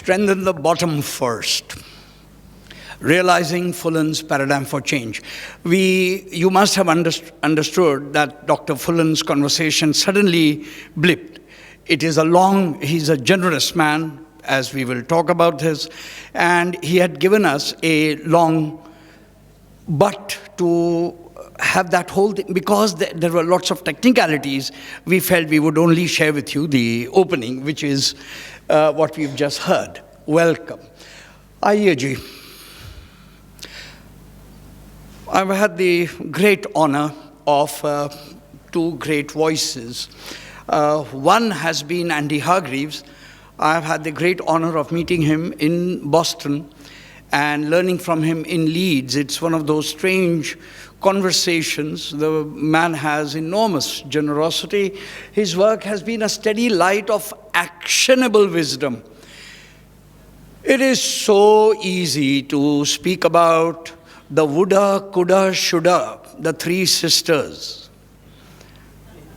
Strengthen the bottom first. Realizing Fullan's paradigm for change. You must have understood that Dr. Fullan's conversation suddenly blipped. He's a generous man, as we will talk about this, and he had given us a long but to have that whole thing, because there were lots of technicalities, we felt we would only share with you the opening, which is what we've just heard. Welcome. Aaiye ji. I've had the great honor of two great voices. One has been Andy Hargreaves. I've had the great honor of meeting him in Boston and learning from him in Leeds. It's one of those strange conversations. The man has enormous generosity. His work has been a steady light of actionable wisdom. It is so easy to speak about the woulda, coulda, shoulda, the three sisters.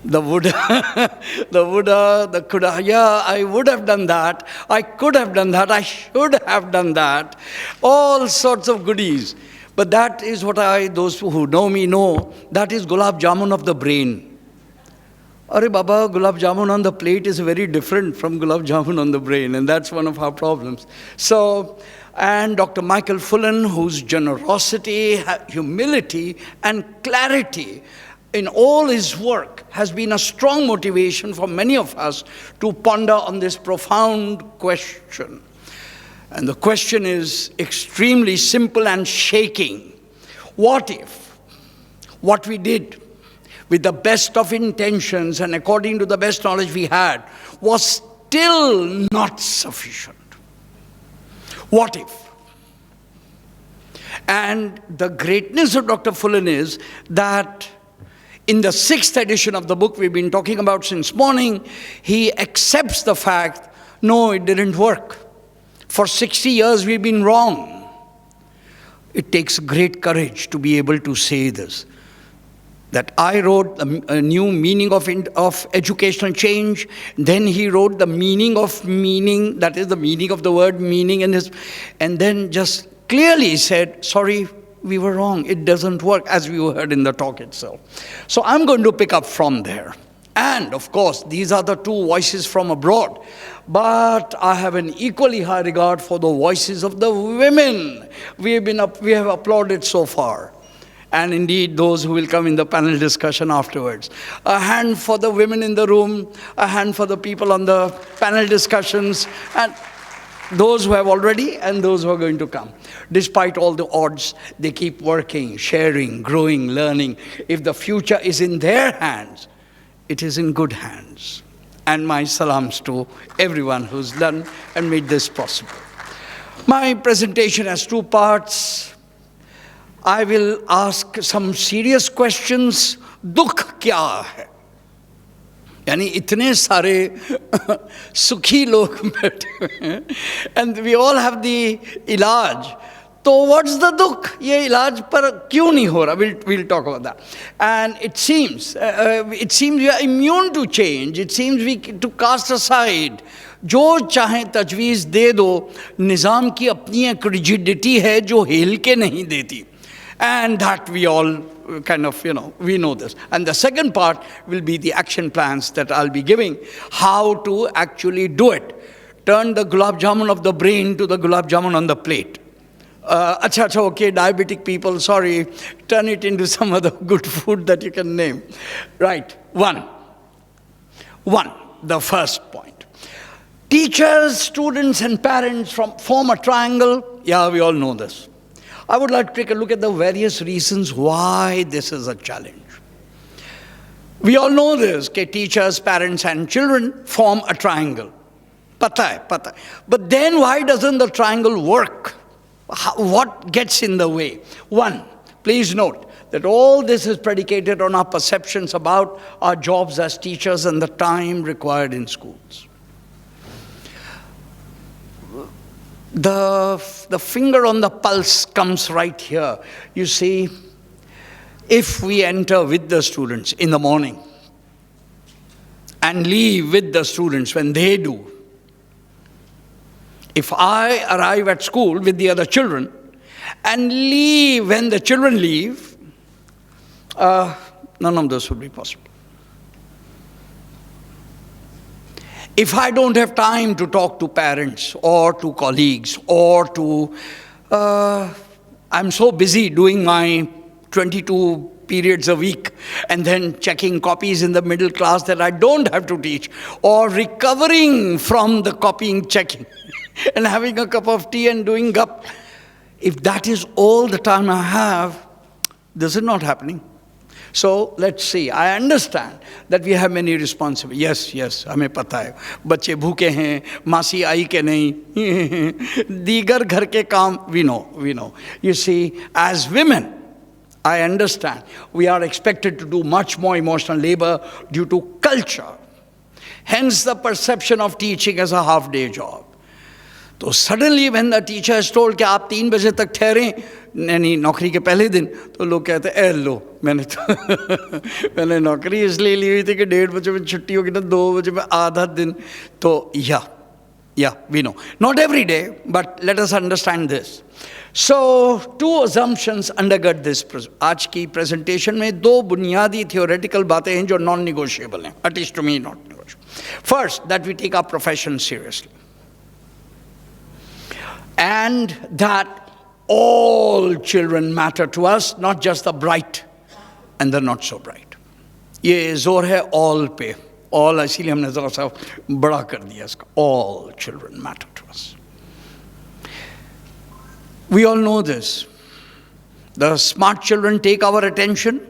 The woulda, the coulda. Yeah, I would have done that. I could have done that. I should have done that. All sorts of goodies. But that is what those who know me know, that is gulab jamun of the brain. Arey Baba, gulab jamun on the plate is very different from gulab jamun on the brain, and that's one of our problems. So, and Dr. Michael Fullan, whose generosity, humility, and clarity in all his work has been a strong motivation for many of us to ponder on this profound question. And the question is extremely simple and shaking. What if what we did with the best of intentions and according to the best knowledge we had was still not sufficient? What if? And the greatness of Dr. Fullan is that in the 6th edition of the book we've been talking about since morning, he accepts the fact, no, it didn't work. For 60 years we've been wrong. It takes great courage to be able to say this. That I wrote a new meaning of educational change. Then he wrote the meaning of meaning, that is the meaning of the word meaning in his, and then just clearly said, sorry, we were wrong. It doesn't work, as we heard in the talk itself. So I'm going to pick up from there. And of course, these are the two voices from abroad. But I have an equally high regard for the voices of the women. We have applauded so far. And indeed, those who will come in the panel discussion afterwards. A hand for the women in the room, a hand for the people on the panel discussions, and those who have already and those who are going to come. Despite all the odds, they keep working, sharing, growing, learning. If the future is in their hands, it is in good hands. And my salams to everyone who's done and made this possible. My presentation has two parts. I will ask some serious questions. Dukh kya hai? यानी इतने सारे सुखी लोग बैठे हुए हैं, and we all have the इलाज. So what's the dukh? ये इलाज पर क्यों नहीं हो रहा? We'll talk about that. And it seems we are immune to change. It seems we to cast aside. जो चाहे तजवीज़ दे दो, निज़ाम की अपनी एक rigidity है जो हिल के नहीं देती. And that we all kind of, we know this. And the second part will be the action plans that I'll be giving, how to actually do it. Turn the gulab jamun of the brain to the gulab jamun on the plate. Okay, diabetic people, sorry, turn it into some other good food that you can name. Right, one, the first point. Teachers, students, and parents form a triangle. Yeah, we all know this. I would like to take a look at the various reasons why this is a challenge. We all know this, that teachers, parents, and children form a triangle. Pata hai. But then why doesn't the triangle work? What gets in the way? One, please note that all this is predicated on our perceptions about our jobs as teachers and the time required in schools. The finger on the pulse comes right here. You see, if we enter with the students in the morning and leave with the students when they do, If I arrive at school with the other children and leave when the children leave, none of this would be possible. If I don't have time to talk to parents or to colleagues or to, I'm so busy doing my 22 periods a week and then checking copies in the middle class that I don't have to teach, or recovering from the copying, checking and having a cup of tea and doing up. If that is all the time I have, this is not happening. So let's see. I understand that we have many responsibilities. Yes, हमें पता है. बच्चे भूखे हैं, मासी आई के नहीं, दीगर घर के काम, we know. You see, as women, I understand we are expected to do much more emotional labor due to culture. Hence the perception of teaching as a half-day job. So suddenly when the teacher is told कि आप 3 बजे तक ठहरें, नहीं नौकरी के पहले दिन, तो लोग कहते हैं लो मैंने नौकरी इसलिए ली हुई थी कि 1:30 बजे में छुट्टी होगी ना, 2 बजे में आधा दिन. तो yeah, we know. Not every day, but let us understand this. So, 2 assumptions undergird this. आज की presentation में 2 बुनियादी theoretical बातें हैं जो non-negotiable हैं, at least to me not negotiable. First, that we take our profession seriously. And that all children matter to us, not just the bright and the not so bright. ये जोर है all पे. All, इसीलिए हमने ज़रा सा बड़ा कर दिया इसका. All children matter to us. We all know this. The smart children take our attention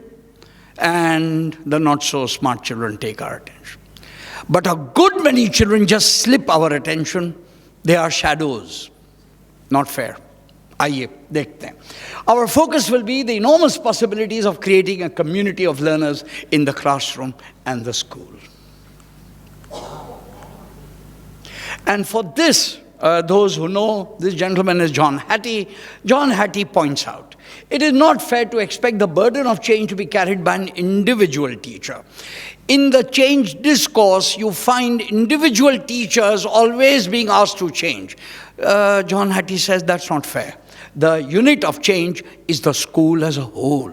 and the not so smart children take our attention. But a good many children just slip our attention. They are shadows. Not fair. आइए देखते हैं. Our focus will be the enormous possibilities of creating a community of learners in the classroom and the school. And for this, those who know, this gentleman is John Hattie. John Hattie points out, it is not fair to expect the burden of change to be carried by an individual teacher. In the change discourse, you find individual teachers always being asked to change. John Hattie says that's not fair. The unit of change is the school as a whole.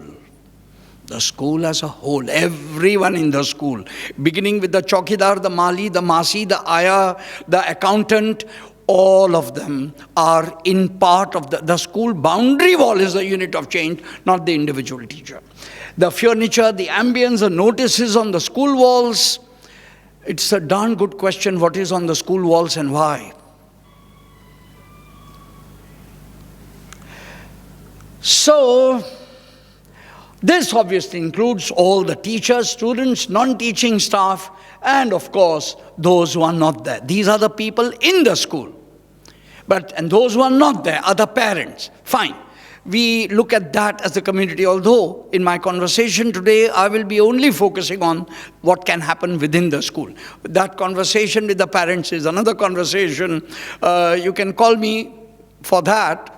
The school as a whole, everyone in the school, beginning with the chowkidar, the mali, the masi, the aya, the accountant, all of them are in part of the school boundary wall is the unit of change, not the individual teacher. The furniture, the ambience, the notices on the school walls, it's a darn good question what is on the school walls and why. So, this obviously includes all the teachers, students, non-teaching staff, and of course, those who are not there. These are the people in the school. And those who are not there are the parents. Fine. We look at that as a community, although in my conversation today, I will be only focusing on what can happen within the school. That conversation with the parents is another conversation. You can call me for that,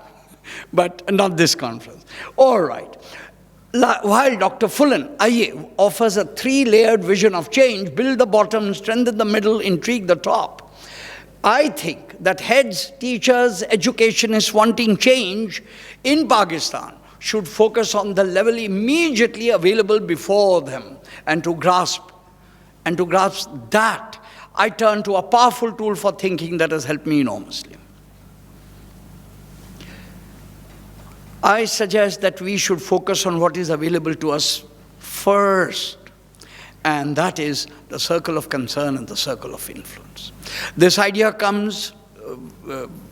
but not this conference. All right. While Dr. Fullan offers a 3-layered vision of change, build the bottom, strengthen the middle, intrigue the top, I think that heads, teachers, educationists wanting change in Pakistan should focus on the level immediately available before them and to grasp that, I turn to a powerful tool for thinking that has helped me enormously. I suggest that we should focus on what is available to us first, and that is the circle of concern and the circle of influence. This idea comes,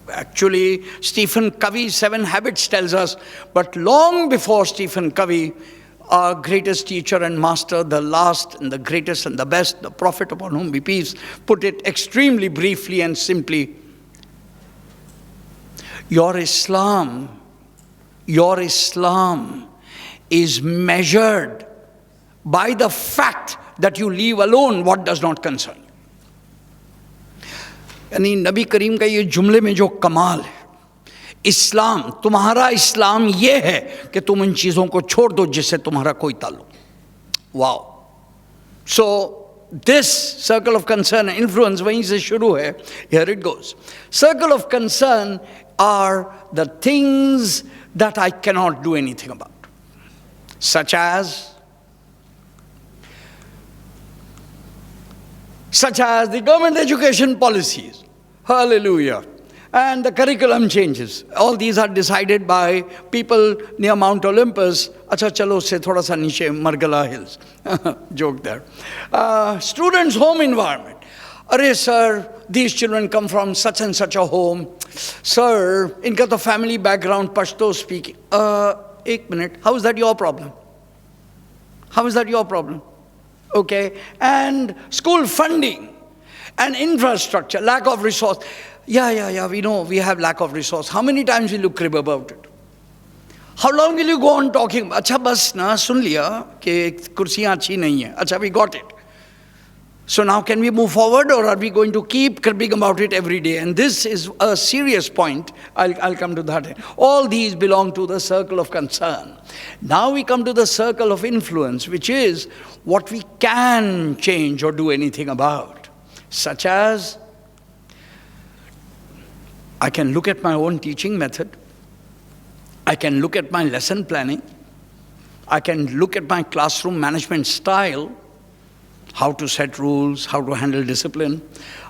actually, Stephen Covey's 7 Habits tells us, but long before Stephen Covey, our greatest teacher and master, the last and the greatest and the best, the Prophet upon whom be peace, put it extremely briefly and simply, your Islam is measured by the fact that you leave alone what does not concern you. यानी नबी करीम का ये जुमले में जो कमाल है, इस्लाम, तुम्हारा इस्लाम ये है कि तुम इन चीज़ों को छोड़ दो जिससे तुम्हारा कोई ताल्लुक. Wow. So, this circle of concern and influence, वहीं से शुरू है, here it goes. Circle of concern are the things that I cannot do anything about, such as the government education policies, hallelujah, and the curriculum changes. All these are decided by people near Mount Olympus. Acha chalo se thoda sa niche Margala Hills. Joke there. Students' home environment. Arey sir, these children come from such and such a home. Sir, inka to family background, Pashto speaking. Ek minute, how is that your problem? How is that your problem? Okay, and school funding and infrastructure, lack of resource. Yeah, we know we have lack of resource. How many times will you crib about it? How long will you go on talking? Acha bas na, sun liya कि kursiyan अच्छी नहीं है. Acha, we got it. So now can we move forward, or are we going to keep cribbing about it every day? And this is a serious point. I'll come to that. All these belong to the circle of concern. Now we come to the circle of influence, which is what we can change or do anything about. Such as, I can look at my own teaching method. I can look at my lesson planning. I can look at my classroom management style, how to set rules, how to handle discipline.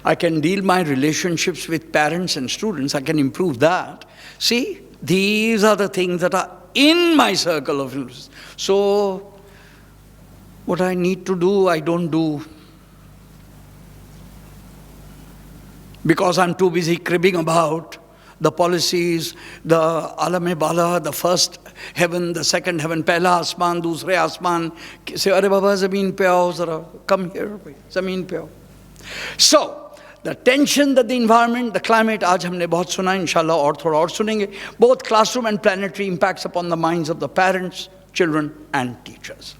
I can deal my relationships with parents and students. I can improve that. See, these are the things that are in my circle of influence. So, what I need to do, I don't do. Because I'm too busy cribbing about the policies, the alam bala, the first heaven, the second heaven, pehla asman, dusre asman. Say, "Arey baba, zameen pe aao zara, come here, zameen pe aao." So, the tension that the environment, the climate, aaj humne bahut suna, inshallah aur thoda aur sunenge, both classroom and planetary impacts upon the minds of the parents, children and teachers.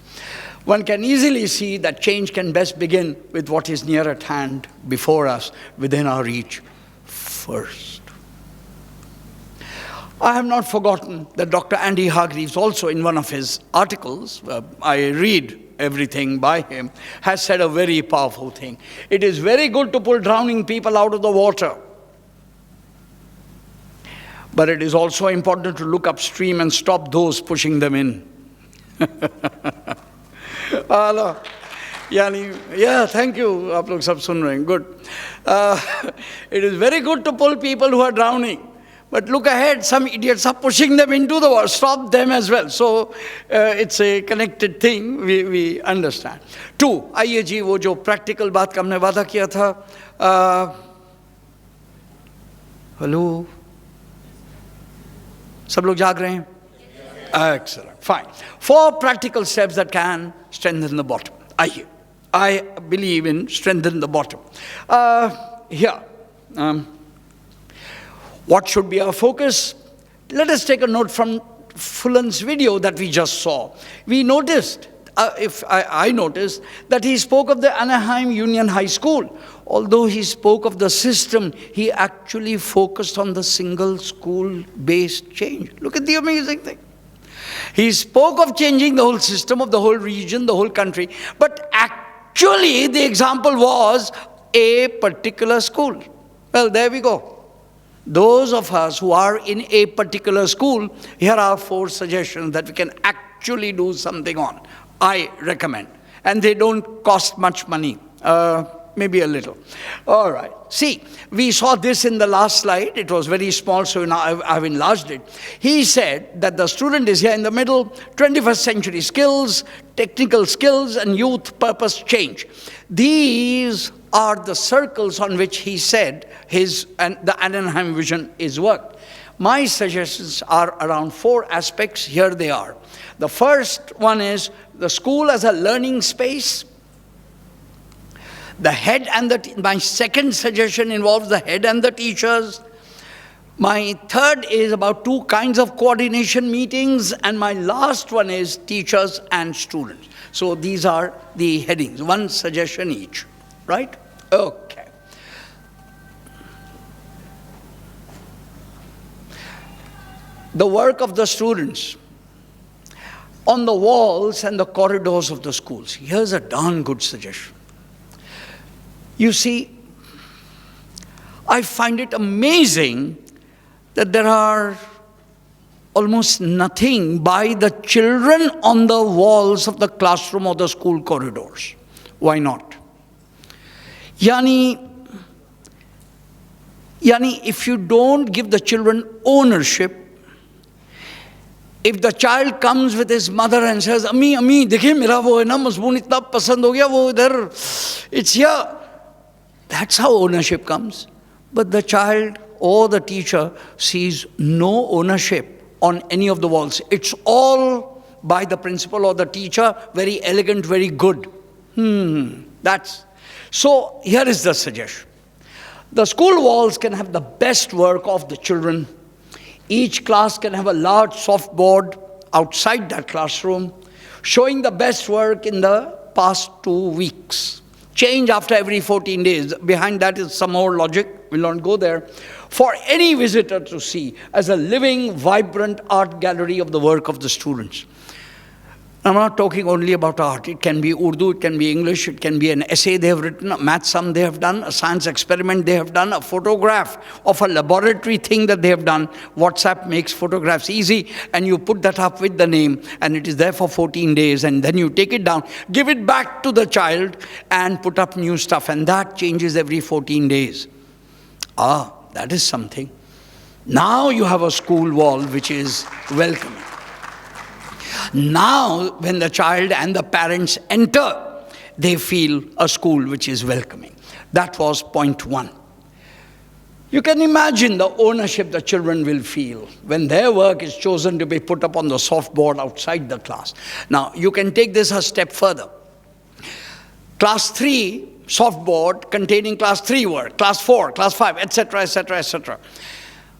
One can easily see that change can best begin with what is near at hand, before us, within our reach, first. I have not forgotten that Dr. Andy Hargreaves, also in one of his articles, I read everything by him, has said a very powerful thing. It is very good to pull drowning people out of the water, but it is also important to look upstream and stop those pushing them in. Yeah, thank you. आप लोग सब सुन रहे हैं. Good. It is very good to pull people who are drowning, but look ahead. Some idiots are pushing them into the water. Stop them as well. So it's a connected thing. We understand. 2. आइए जी, वो जो practical बात का हमने वादा किया था. Hello. सब लोग जाग रहे हैं? Excellent. Fine. 4 practical steps that can strengthen the bottom. I believe in strengthen the bottom. Here. What should be our focus? Let us take a note from Fullan's video that we just saw. We noticed, I noticed, that he spoke of the Anaheim Union High School. Although he spoke of the system, he actually focused on the single school-based change. Look at the amazing thing. He spoke of changing the whole system of the whole region, the whole country. But actually, the example was a particular school. Well, there we go. Those of us who are in a particular school, here are 4 suggestions that we can actually do something on. I recommend. And they don't cost much money. Maybe a little. All right. See, we saw this in the last slide. It was very small, so now I've enlarged it. He said that the student is here in the middle, 21st century skills, technical skills, and youth purpose change. These are the circles on which he said the Anaheim vision is worked. My suggestions are around 4 aspects. Here they are. The first one is the school as a learning space. The head and my second suggestion involves the head and the teachers. My third is about 2 kinds of coordination meetings. And my last one is teachers and students. So these are the headings, 1 suggestion each, right? Okay. The work of the students on the walls and the corridors of the schools. Here's a darn good suggestion. You see, I find it amazing that there are almost nothing by the children on the walls of the classroom or the school corridors. Why not? Yani, if you don't give the children ownership, if the child comes with his mother and says, Ammi, dekhiye mera wo hai na mazmoon itna pasand ho gaya, wo idhar, it's here. That's how ownership comes. But the child or the teacher sees no ownership on any of the walls. It's all by the principal or the teacher, very elegant, very good. So here is the suggestion. The school walls can have the best work of the children. Each class can have a large soft board outside that classroom, showing the best work in the past 2 weeks. Change after every 14 days. Behind that is some more logic. We'll not go there. For any visitor to see as a living, vibrant art gallery of the work of the students. I'm not talking only about art. It can be Urdu, it can be English, it can be an essay they have written, a math sum they have done, a science experiment they have done, a photograph of a laboratory thing that they have done. WhatsApp makes photographs easy, and you put that up with the name, and it is there for 14 days, and then you take it down, give it back to the child, and put up new stuff, and that changes every 14 days. That is something. Now you have a school wall which is welcoming. Now, when the child and the parents enter, they feel a school which is welcoming. That was point 1. You can imagine the ownership the children will feel when their work is chosen to be put up on the soft board outside the class. Now, you can take this a step further. Class 3, soft board containing class 3 work, class 4, class 5, etc., etc., etc.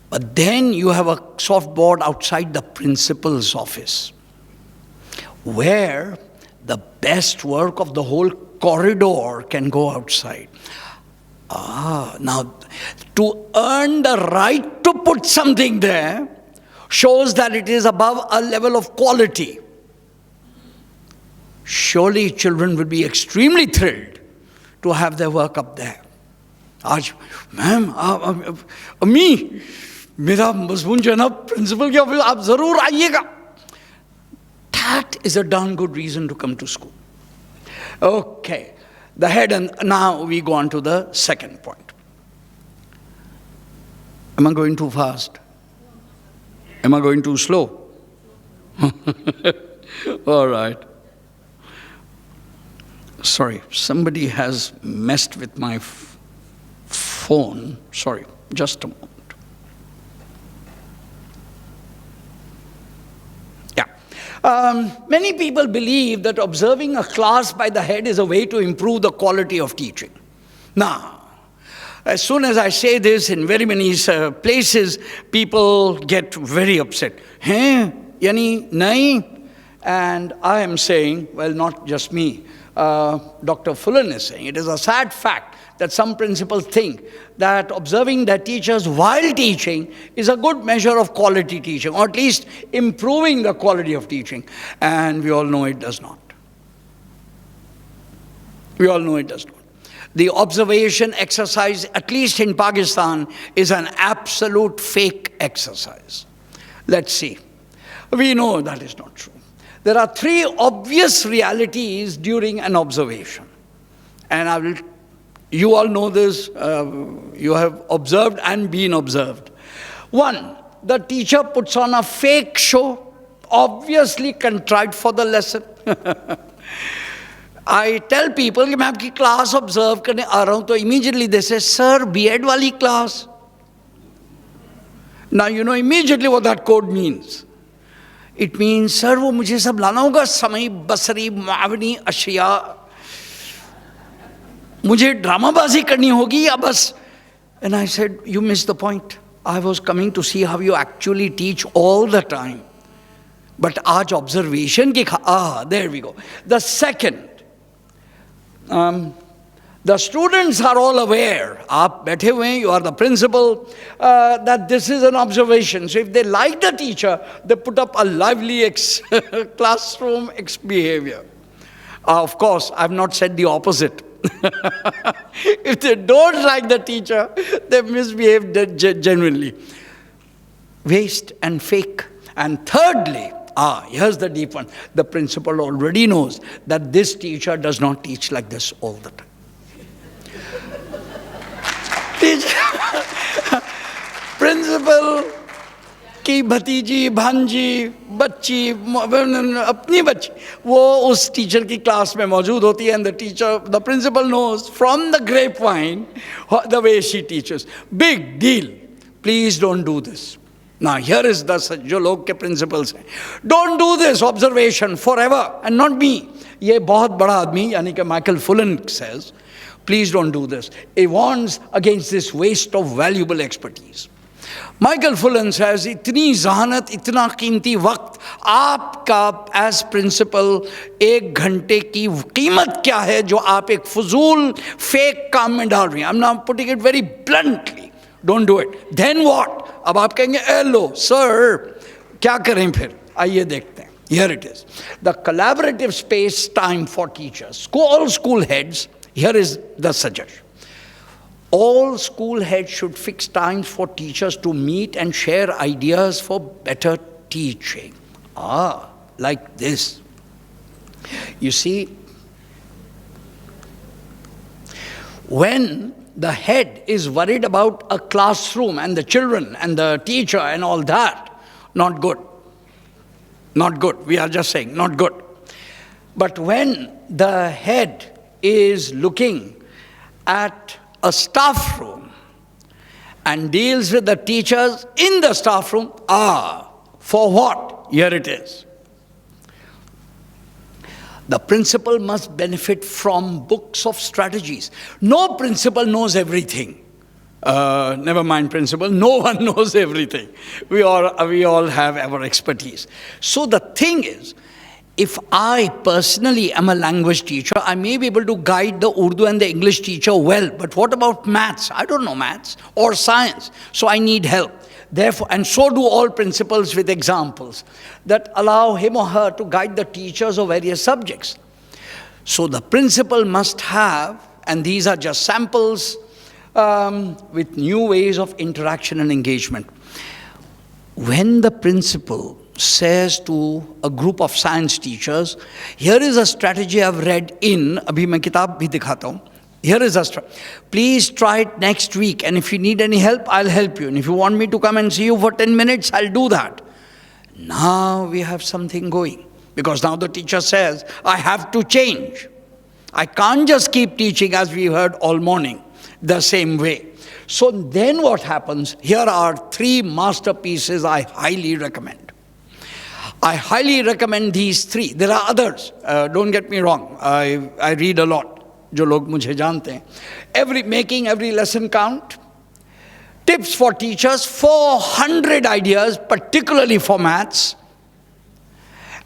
But then you have a soft board outside the principal's office, where the best work of the whole corridor can go outside. Now, to earn the right to put something there shows that it is above a level of quality. Surely children would be extremely thrilled to have their work up there. Aaj, ma'am, Ammi, mera mazmoon jo hai na principal ke office, aap zarur aiyega. That is a darn good reason to come to school. Okay, the head, and now we go on to the second point. Am I going too fast? Am I going too slow? All right. Sorry, somebody has messed with my phone. Sorry, just a moment. Many people believe that observing a class by the head is a way to improve the quality of teaching. Now, as soon as I say this in very many places, people get very upset. Yani, nahi? And I am saying, well, not just me, Dr. Fullan is saying, it is a sad fact that some principals think that observing their teachers while teaching is a good measure of quality teaching, or at least improving the quality of teaching. And we all know it does not. We all know it does not. The observation exercise, at least in Pakistan, is an absolute fake exercise. Let's see. We know that is not true. There are 3 obvious realities during an observation. And you all know this, you have observed and been observed. 1, the teacher puts on a fake show, obviously contrived for the lesson. I tell people, कि मैं आपकी class observe करने आ रहा हूँ, तो immediately they say, sir, B.Ed वाली class. Now you know immediately what that code means. It means, sir, वो मुझे सब लाना होगा, समय, बसरी, मावनी, अशिया. मुझे ड्रामाबाजी करनी होगी या बस. And I said, you missed the point. I was coming to see how you actually teach all the time. But आज observation की there we go. The second, the students are all aware, आप बैठे हुए हैं, you are the principal, that this is an observation. So if they like the teacher, they put up a lively classroom behavior. Of course, I have not said the opposite. If they don't like the teacher, they misbehave genuinely. Waste and fake. And thirdly, here's the deep one. The principal already knows that this teacher does not teach like this all the time. Principal की भतीजी भांजी बच्ची अपनी बच्ची वो उस teacher की class में मौजूद होती है, and the principal knows from the grapevine the way she teaches. Big deal. Please don't do this. Now here is the जो लोग के principals हैं, don't do this observation forever, and not me. ये बहुत बड़ा आदमी यानी कि Michael Fullan says, please don't do this. He warns against this waste of valuable expertise. Michael Fullan says, इतनी जहानत, इतना कीमती वक्त आपका as principal, 1 घंटे की कीमत क्या है जो आप एक फजूल fake काम में डाल रही हैं. I'm now putting it very bluntly. Don't do it. Then what? अब आप कहेंगे, hello, sir, क्या करें फिर? आइए देखते हैं. Here it is. The collaborative space time for teachers. All school heads, here is the suggestion. All school heads should fix times for teachers to meet and share ideas for better teaching. Like this. You see, when the head is worried about a classroom and the children and the teacher and all that, not good. Not good. We are just saying, not good. But when the head is looking at a staff room and deals with the teachers in the staff room, for what? Here it is. The principal must benefit from books of strategies. No principal knows everything. Never mind principal, no one knows everything. We all have our expertise. So the thing is, if I personally am a language teacher, I may be able to guide the Urdu and the English teacher well, but what about maths? I don't know maths or science, so I need help. Therefore, and so do all principals with examples that allow him or her to guide the teachers of various subjects. So the principal must have, and these are just samples, with new ways of interaction and engagement. When the principal says to a group of science teachers, here is a strategy I've read in, abhi main kitab bhi dikhata hu. Here is a strategy. Please try it next week, and if you need any help, I'll help you. And if you want me to come and see you for 10 minutes, I'll do that. Now we have something going. Because now the teacher says, I have to change. I can't just keep teaching as we heard all morning, the same way. So then what happens? Here are 3 masterpieces I highly recommend. I highly recommend these 3. There are others. Don't get me wrong. I read a lot. जो लोग मुझे जानते हैं. Making every lesson count. Tips for teachers. 400 ideas, particularly for maths.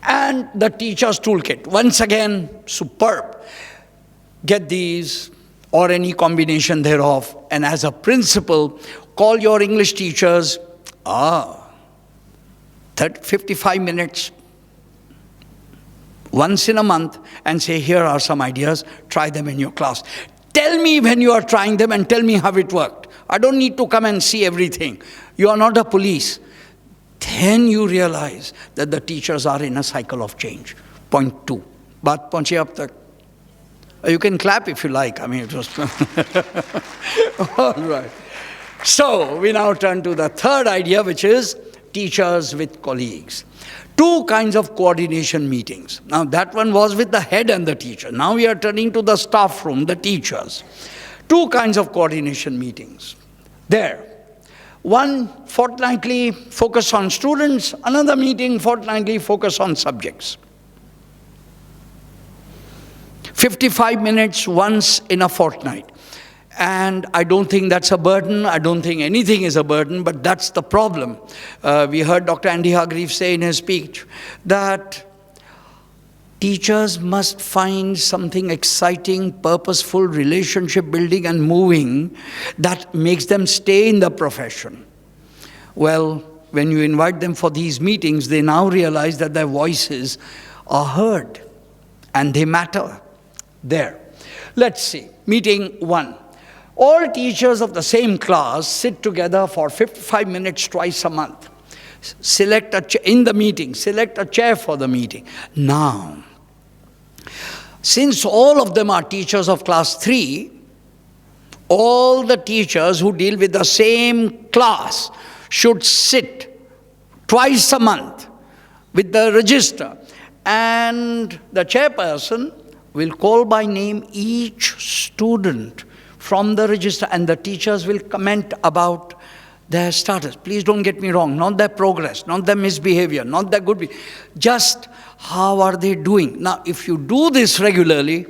And the teacher's toolkit. Once again, superb. Get these or any combination thereof. And as a principal, call your English teachers. 55 minutes once in a month and say, here are some ideas, try them in your class. Tell me when you are trying them and tell me how it worked. I don't need to come and see everything. You are not a police. Then you realize that the teachers are in a cycle of change. Point 2. Baat pahunchi ab tak. You can clap if you like. I mean, it was... All right. So, we now turn to the third idea, which is teachers with colleagues. 2 kinds of coordination meetings. Now that one was with the head and the teacher. Now we are turning to the staff room, the teachers. 2 kinds of coordination meetings. There. One fortnightly focus on students, another meeting fortnightly focus on subjects. 55 minutes once in a fortnight. And I don't think that's a burden. I don't think anything is a burden, but that's the problem. We heard Dr. Andy Hargreaves say in his speech that teachers must find something exciting, purposeful, relationship building and moving that makes them stay in the profession. Well, when you invite them for these meetings, they now realize that their voices are heard and they matter. There. Let's see. Meeting 1. All teachers of the same class sit together for 55 minutes twice a month. Select a chair for the meeting. Now, since all of them are teachers of class 3, all the teachers who deal with the same class should sit twice a month with the register, and the chairperson will call by name each student from the register, and the teachers will comment about their status. Please don't get me wrong, not their progress, not their misbehavior, not their good behavior, just how are they doing. Now, if you do this regularly,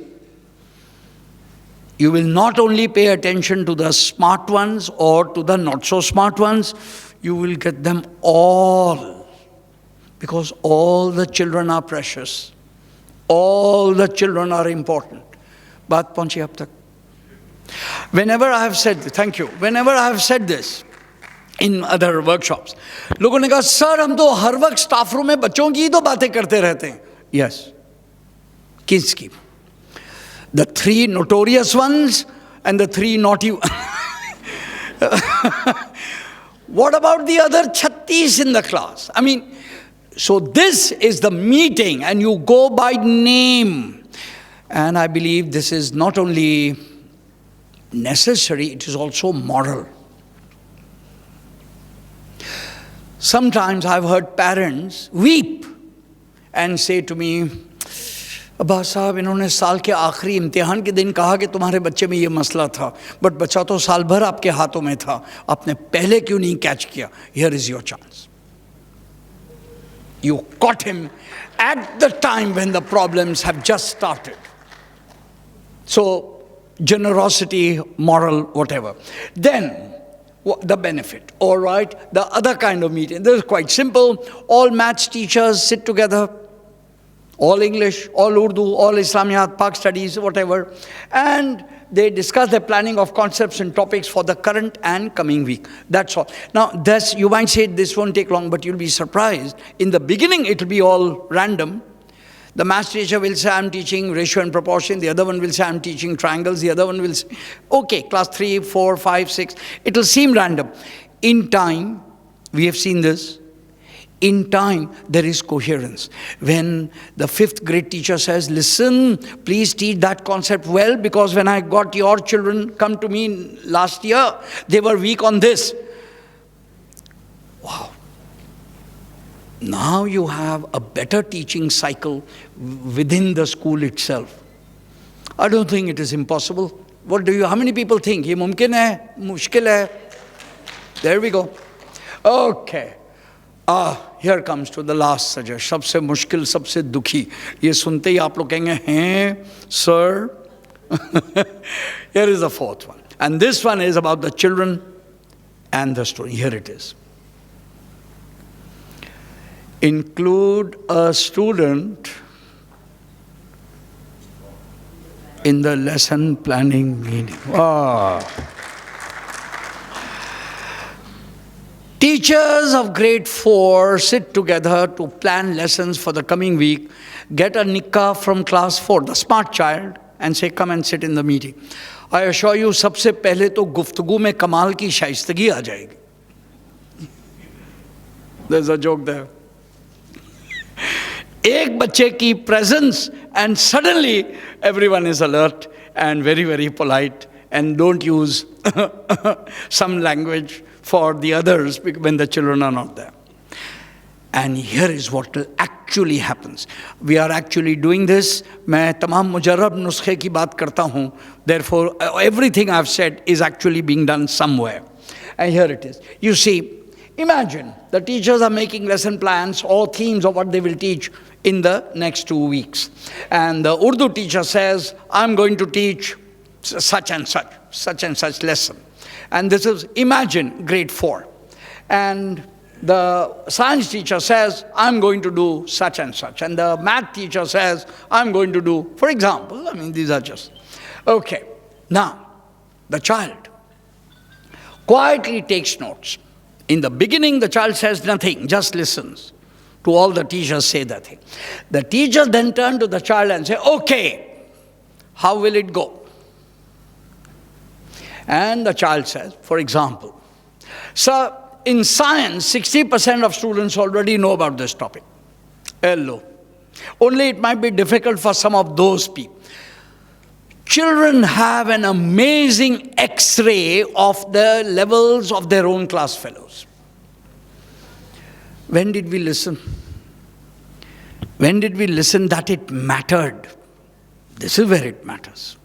you will not only pay attention to the smart ones or to the not so smart ones, you will get them all. Because all the children are precious. All the children are important. Baat pahunchi ab tak. Whenever I have said this in other workshops, लोगों ने कहा, sir हम तो हर वक्त staff room में बच्चों की ही तो बातें करते रहते हैं. Yes. किसकी? The 3 notorious ones and the 3 naughty ones. What about the other 36 in the class? I mean, so this is the meeting and you go by name. And I believe this is not only necessary, it is also moral. Sometimes I've heard parents weep and say to me, Abbas साहब इन्होंने साल के आखिरी इम्तिहान के दिन कहा कि तुम्हारे बच्चे में ये मसला था, बट बच्चा तो साल भर आपके हाथों में था, आपने पहले क्यों नहीं कैच किया? Here is your chance. You caught him at the time when the problems have just started. So, generosity, moral, whatever. Then, the benefit, all right? The other kind of meeting, this is quite simple. All maths teachers sit together, all English, all Urdu, all Islamiyat, Pak studies, whatever, and they discuss the planning of concepts and topics for the current and coming week. That's all. Now, this, you might say this won't take long, but you'll be surprised. In the beginning, it will be all random. The maths teacher will say, I'm teaching ratio and proportion. The other one will say, I'm teaching triangles. The other one will say, okay, class 3, 4, 5, 6. It will seem random. In time, we have seen this. In time, there is coherence. When the 5th grade teacher says, listen, please teach that concept well, because when I got your children come to me last year, they were weak on this. Wow. Now you have a better teaching cycle within the school itself. I don't think it is impossible. How many people think? Ye mumkin hai, mushkil hai. There we go. Okay. Here comes to the last suggestion. सबसे मुश्किल, सबसे दुखी. ये सुनते ही आप लोग कहेंगे, हैं, sir? Here is the 4th one. And this one is about the children and the story. Here it is. Include a student in the lesson planning meeting. Teachers of grade 4 sit together to plan lessons for the coming week, get a nikah from class 4, the smart child, and say, come and sit in the meeting. I assure you, सबसे पहले तो गुफ्तगू में कमाल की शाइस्तगी आ जाएगी. There's a joke there. एक बच्चे की presence and suddenly everyone is alert and very, very polite and don't use some language for the others when the children are not there. And here is what actually happens. We are actually doing this. मैं तमाम मुजर्रब नुस्खे की बात करता हूँ. Therefore, everything I've said is actually being done somewhere. And here it is. You see, imagine the teachers are making lesson plans or themes of what they will teach in the next 2 weeks. And the Urdu teacher says, I'm going to teach such and such lesson. And this is, imagine, grade 4. And the science teacher says, I'm going to do such and such. And the math teacher says, I'm going to do, for example, I mean, these are just, okay. Now, the child quietly takes notes. In the beginning, the child says nothing, just listens to all the teachers say that thing. The teacher then turns to the child and says, okay, how will it go? And the child says, for example, "Sir, in science, 60% of students already know about this topic. Hello. Only it might be difficult for some of those people. Children have an amazing X-ray of the levels of their own class fellows." When did we listen? When did we listen that it mattered? This is where it matters.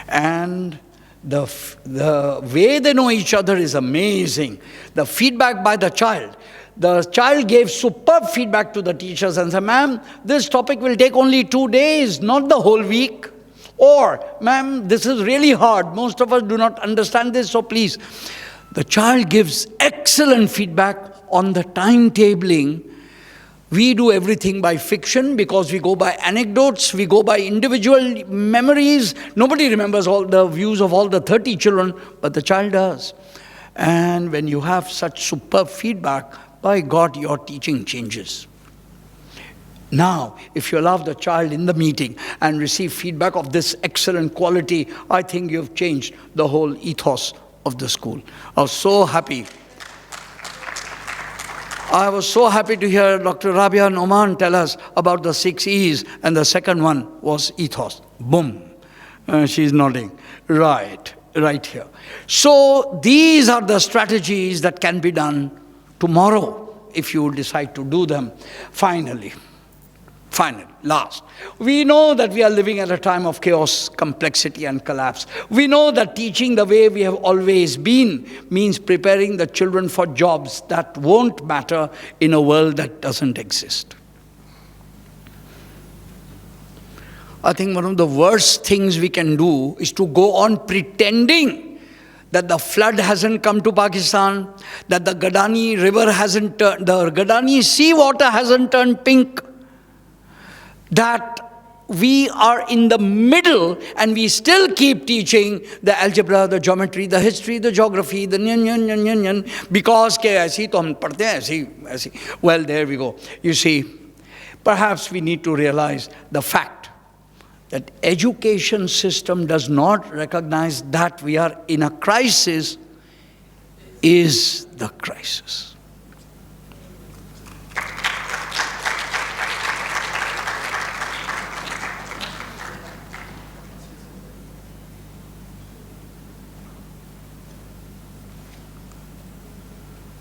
And the way they know each other is amazing. The feedback by the child gave superb feedback to the teachers and said, "Ma'am, this topic will take only 2 days, not the whole week." Or, "Ma'am, this is really hard. Most of us do not understand this, so please." The child gives excellent feedback on the timetabling. We do everything by fiction because we go by anecdotes, we go by individual memories. Nobody remembers all the views of all the 30 children, but the child does. And when you have such superb feedback, by God, your teaching changes. Now, if you allow the child in the meeting and receive feedback of this excellent quality, I think you've changed the whole ethos of the school. I was so happy. I was so happy to hear Dr. Rabia Noman tell us about the 6 E's, and the second one was ethos. Boom. She's nodding. Right here. So these are the strategies that can be done tomorrow if you decide to do them. Finally, last. We know that we are living at a time of chaos, complexity, and collapse. We know that teaching the way we have always been means preparing the children for jobs that won't matter in a world that doesn't exist. I think one of the worst things we can do is to go on pretending that the flood hasn't come to Pakistan, that the Gadani river hasn't turned, the Gadani sea water hasn't turned pink, that we are in the middle and we still keep teaching the algebra, the geometry, the history, the geography, the nyan, because ke aisi to hum padhte hain, aisi. Well, there we go. You see, perhaps we need to realize the fact that education system does not recognize that we are in a crisis is the crisis.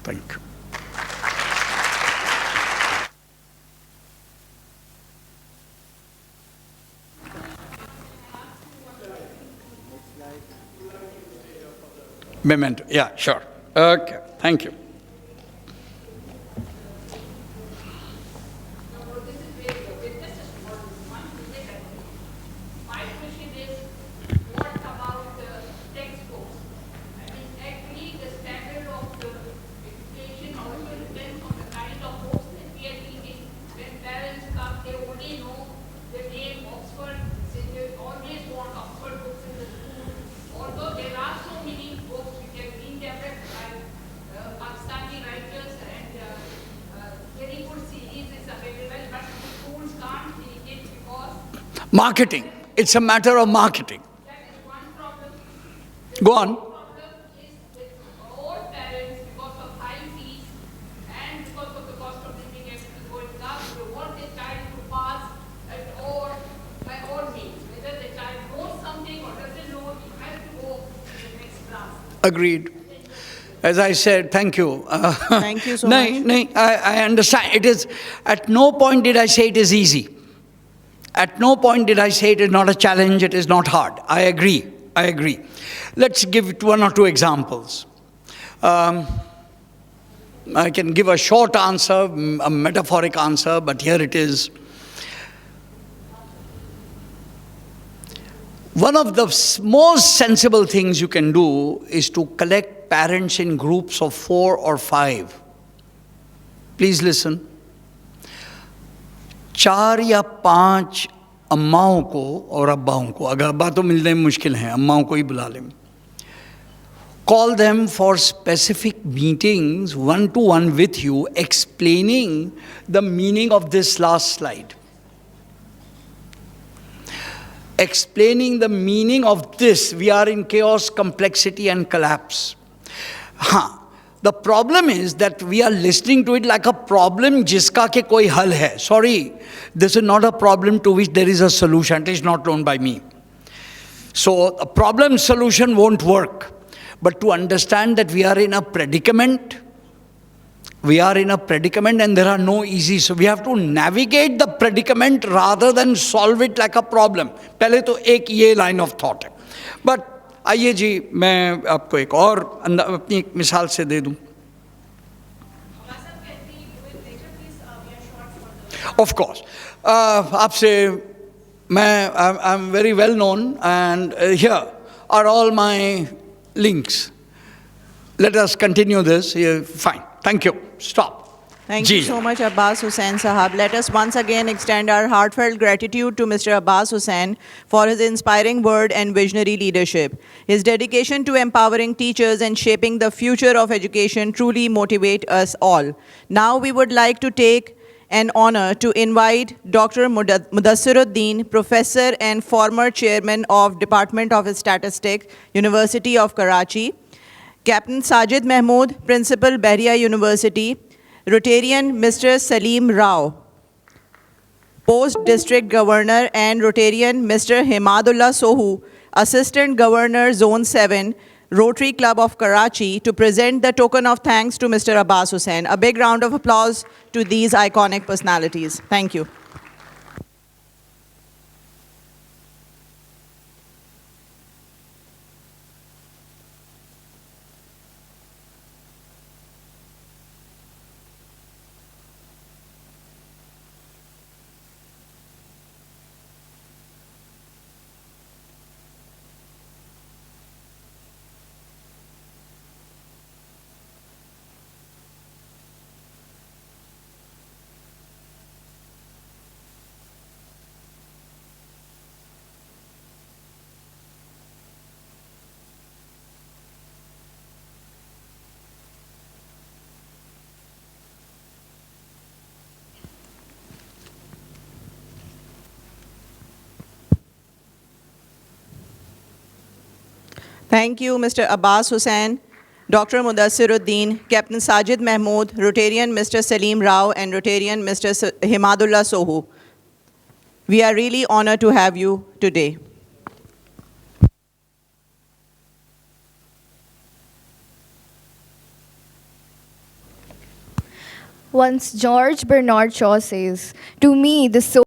Thank you. Memento. Yeah, sure. Okay, thank you. Marketing. It's a matter of marketing. That is one problem. Go on. The problem is with all parents, because of high fees and because of the cost of living everything going up, they want their child to pass by all means. Whether the child knows something or doesn't know, he has to go to the next class. Agreed. As I said, thank you. Thank you so much. I understand. It is, at no point did I say it is easy. At no point did I say it is not a challenge, it is not hard. I agree. Let's give one or two examples. I can give a short answer, a metaphoric answer, but here it is. One of the most sensible things you can do is to collect parents in groups of 4 or 5. Please listen. 4 या 5 अम्माओं को और अब्बाओं को, अगर अब्बा तो मिलने में मुश्किल है, अम्माओं को ही बुला लें. Call them for specific meetings, 1-to-1 with you, explaining the meaning of this last slide. explaining the meaning of this. We are in chaos, complexity, and collapse. The problem is that we are listening to it like a problem jiska ke koi hal hai. Sorry, this is not a problem to which there is a solution, at least not known by me. So a problem solution won't work. But to understand that we are in a predicament, and there are no easy, so we have to navigate the predicament rather than solve it like a problem. पहले तो एक ये line of thought है. But आइए जी, मैं आपको एक और अपनी एक मिसाल से दे दूं. Of course. आपसे I'm very well known, and here are all my links. Let us continue this. Fine. Thank you. Stop. Thank you so much, Abbas Husain Sahab. Let us once again extend our heartfelt gratitude to Mr. Abbas Husain for his inspiring word and visionary leadership. His dedication to empowering teachers and shaping the future of education truly motivate us all. Now we would like to take an honor to invite Dr. Mudassiruddin, Professor and former Chairman of Department of Statistics, University of Karachi, Captain Sajid Mahmood, Principal, Bahria University, Rotarian Mr. Salim Rao, Post District Governor, and Rotarian Mr. Himadullah Sohu, Assistant Governor, Zone 7, Rotary Club of Karachi, to present the token of thanks to Mr. Abbas Husain. A big round of applause to these iconic personalities. Thank you. Thank you, Mr. Abbas Husain, Dr. Mudassiruddin, Captain Sajid Mahmood, Rotarian Mr. Salim Rao, and Rotarian Mr. Himadullah Sohu. We are really honored to have you today. Once George Bernard Shaw says, "To me, the soul